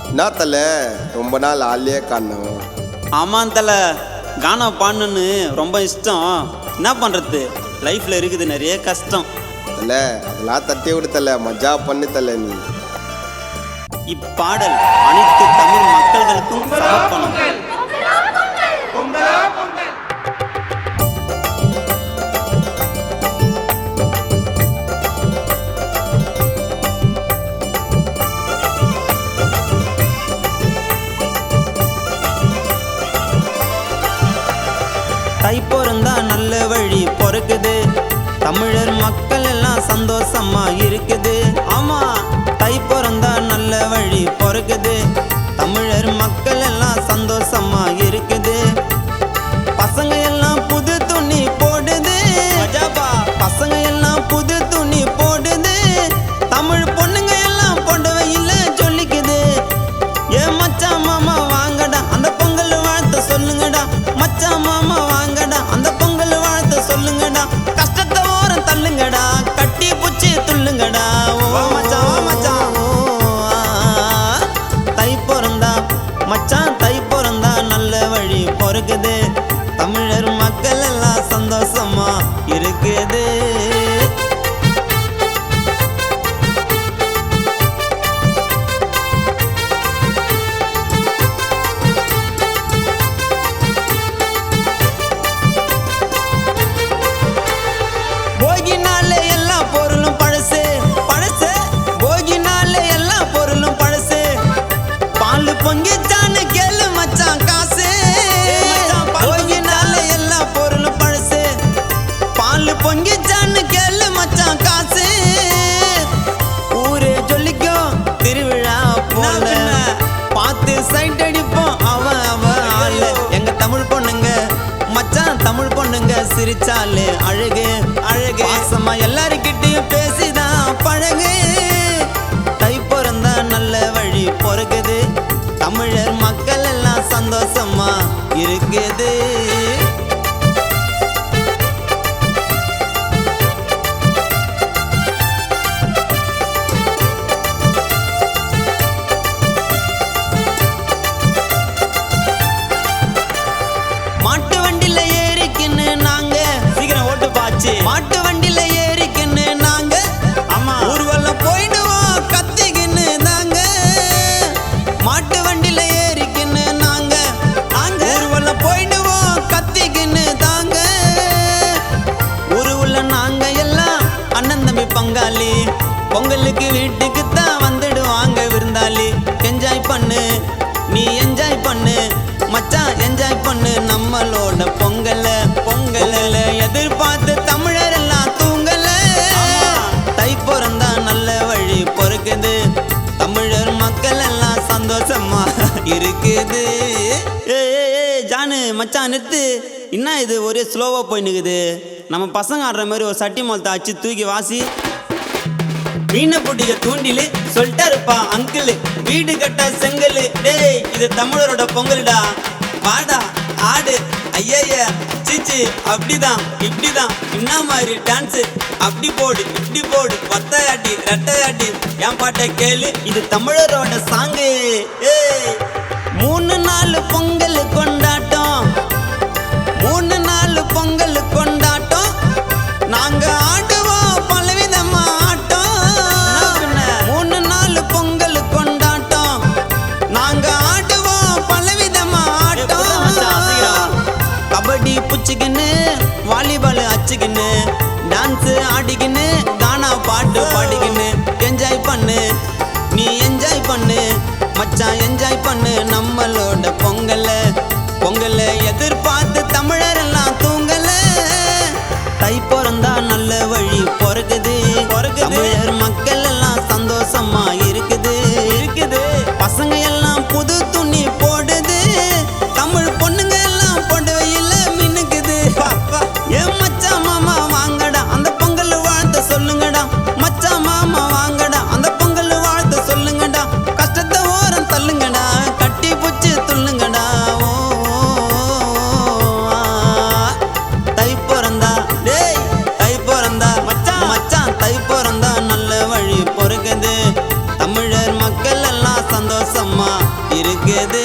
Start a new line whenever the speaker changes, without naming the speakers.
என்ன தலை ரொம்ப நாள் ஆள்லையே காணோம்.
ஆமாம் தலை, கானா பாடணுன்னு ரொம்ப இஷ்டம். என்ன பண்ணுறது, லைஃப்பில் இருக்குது நிறைய கஷ்டம்.
தலை அதெல்லாம் தட்டி விடு தலை, மஜா பண்ணு தலை. நீ
இப்பாடல் அனைத்து தமிழ் மக்கள்களுக்கும் சமர்ப்பணம். தை பிறந்தா நல்ல வழி பிறக்குது, தமிழர் மக்கள் எல்லாம் சந்தோஷமா இருக்குது. ஆமா, தை பிறந்தா நல்ல வழி பிறக்குது, தமிழர் மக்கள் எல்லாம் சந்தோஷமா இருக்குது. பசங்க எல்லாம் புது துணி போடுது, பசங்க எல்லாம் புது துணி போடுது, தமிழ் பொண்ணுங்க எல்லாம் போடவே இல்லை சொல்லிக்குது. ஏ மச்சா மாமா வாங்கடா அந்த பொங்கல் வாழ்த்த சொல்லுங்கடா, மச்சா மாமா வாங்கடா அந்த பொங்கல் வாழ்த்த சொல்லுங்கடா, கஷ்டத்தை ஓரம் தள்ளுங்கடா, கட்டி பூச்சி துள்ளுங்கடா. ஓ மச்சா மச்சான், தை பிறந்தா மச்சான், தை பிறந்தா நல்ல வழி பிறக்குது, தமிழர் மக்கள் எல்லாம் சந்தோஷமா இருக்குது. போகி நாள் எல்லா பொருளும் பழசு பழசு, போகி நாள் எல்லா பொருளும் பழசு, பால் பொங்கிச்சான்னு கேளு மச்சான் காசு. போகி நாள் எல்லா பொருளும் பழசு, பால் பொங்கிச்சான்னு கேளு மச்சான் காசு. ஊரே சொல்லிக்கும் திருவிழா போல, பார்த்து சைட் அடிப்போம் அவன் அவன் ஆளு. எங்க தமிழ் பொண்ணுங்க மச்சான், தமிழ் பொண்ணுங்க சிரிச்சாலே அழகு அழகு, ஆசமா எல்லாருக்கிட்டையும் பேசிதான் பழகு. தை பிறந்தா நல்ல வழி பிறகுது, தமிழர் மக்கள் எல்லாம் சந்தோஷமா இருக்குது. மாட்டு வண்டியில ஏறிக்கின்னு நாங்க சீக்கிரம் ஓட்டு பாச்சு, மாட்டு வண்டியில ஏறிக்கின்னு நாங்க ஆமா ஊர்வலம் போயிடுவோம் கத்திக்கின்னு தாங்க. மாட்டு வண்டியில ஏறிக்கின்னு நாங்க நாங்க ஊர்வலம் போயிடுவோம் கத்திக்கின்னு தாங்க. ஊருவுள்ள நாங்க எல்லாம் அண்ணன் தம்பி பங்காளி, பொங்கலுக்கு வீட்டுக்கு தான் வந்துடுவாங்க விருந்தாளி. என்ஜாய் பண்ணு நீ என்ஜாய் பண்ணு மச்சான், என்ஜாய் பண்ணு நம்மளோட பொங்கல பொங்கல, எதிர்பார்த்து தமிழர் எல்லாம் தூங்கல. தை பிறந்தா நல்ல வழி பிறக்குது, தமிழர் மக்கள் எல்லாம் சந்தோஷமா இருக்குது. ஜானு மச்சான் நிறுத்து, என்ன இது ஒரே ஸ்லோவா போயின்னுக்குது. நம்ம பசங்க ஆடுற மாதிரி ஒரு சட்டி மொளத்தை அச்சு தூக்கி வாசி. மீனை பிடிக்க தூண்டிலு சொல்லிட்டாருப்பா அங்கிள், வீடு கட்ட செங்கல். டேய் இது தமிழரோட பொங்கல்டா, வாடா ஆடு. ஐய சீச்சி அப்படிதான் இப்படிதான் என்ன மாதிரி டான்ஸு, அப்படி போடு இப்படி போடு, ஒத்தையாட்டி ரெட்டையாட்டி, என் பாட்டை கேளு இது தமிழரோட சாங்கு. 3 நாள் பொங்கல் கொண்டாட்டம், 3 நாள் பொங்கல் கொண்டாட்டம், நாங்க ஆடுவோம் பலவிதமா ஆட்டம். 3 நாள் பொங்கல் கொண்டாட்டம், நாங்க ஆடுவோம் பலவிதமா ஆட்டம். கபடி புச்சிக்கின்னு வாலிபால் அச்சுக்கின்னு, டான்ஸ் ஆடிக்கின்னு கானா பாட்டு பாடிக்கின்னு, என்ஜாய் பண்ணு நீ என்ஜாய் பண்ணு மச்சான், என்ஜாய் பண்ணு நம்மளோட பொங்கல பொங்கல, எதிர்பார்த்து தமிழர் எல்லாம் தூங்கல. தை பிறந்தா நல்ல வழி பிறகுது, தமிழர் மக்கள் எல்லாம் சந்தோஷமா இருக்குது இருக்குது. பசங்க எல்லாம் புது துணி போடுது, தமிழ் பொண்ணுங்க எல்லாம் போடவே இல்லை மின்னுக்குது. ஏ மச்சா மாமா வாங்கடா அந்த பொங்கல் வாழ்த்த சொல்லுங்கடா, மச்சா மாமா வாங்கடா அந்த பொங்கல் வாழ்த்த சொல்லுங்கடா, கஷ்டத்தை ஓரம் தள்ளுங்கடா, கட்டி பூச்சி துள்ளுங்கடா. தை பிறந்தா டேய் தை பிறந்தா மச்சான் மச்சான், தை பிறந்தா நல்ல வழி பிறக்குது, தமிழர் மக்கள் எல்லாம் சந்தோஷம் சந்தோஷமா இருக்குது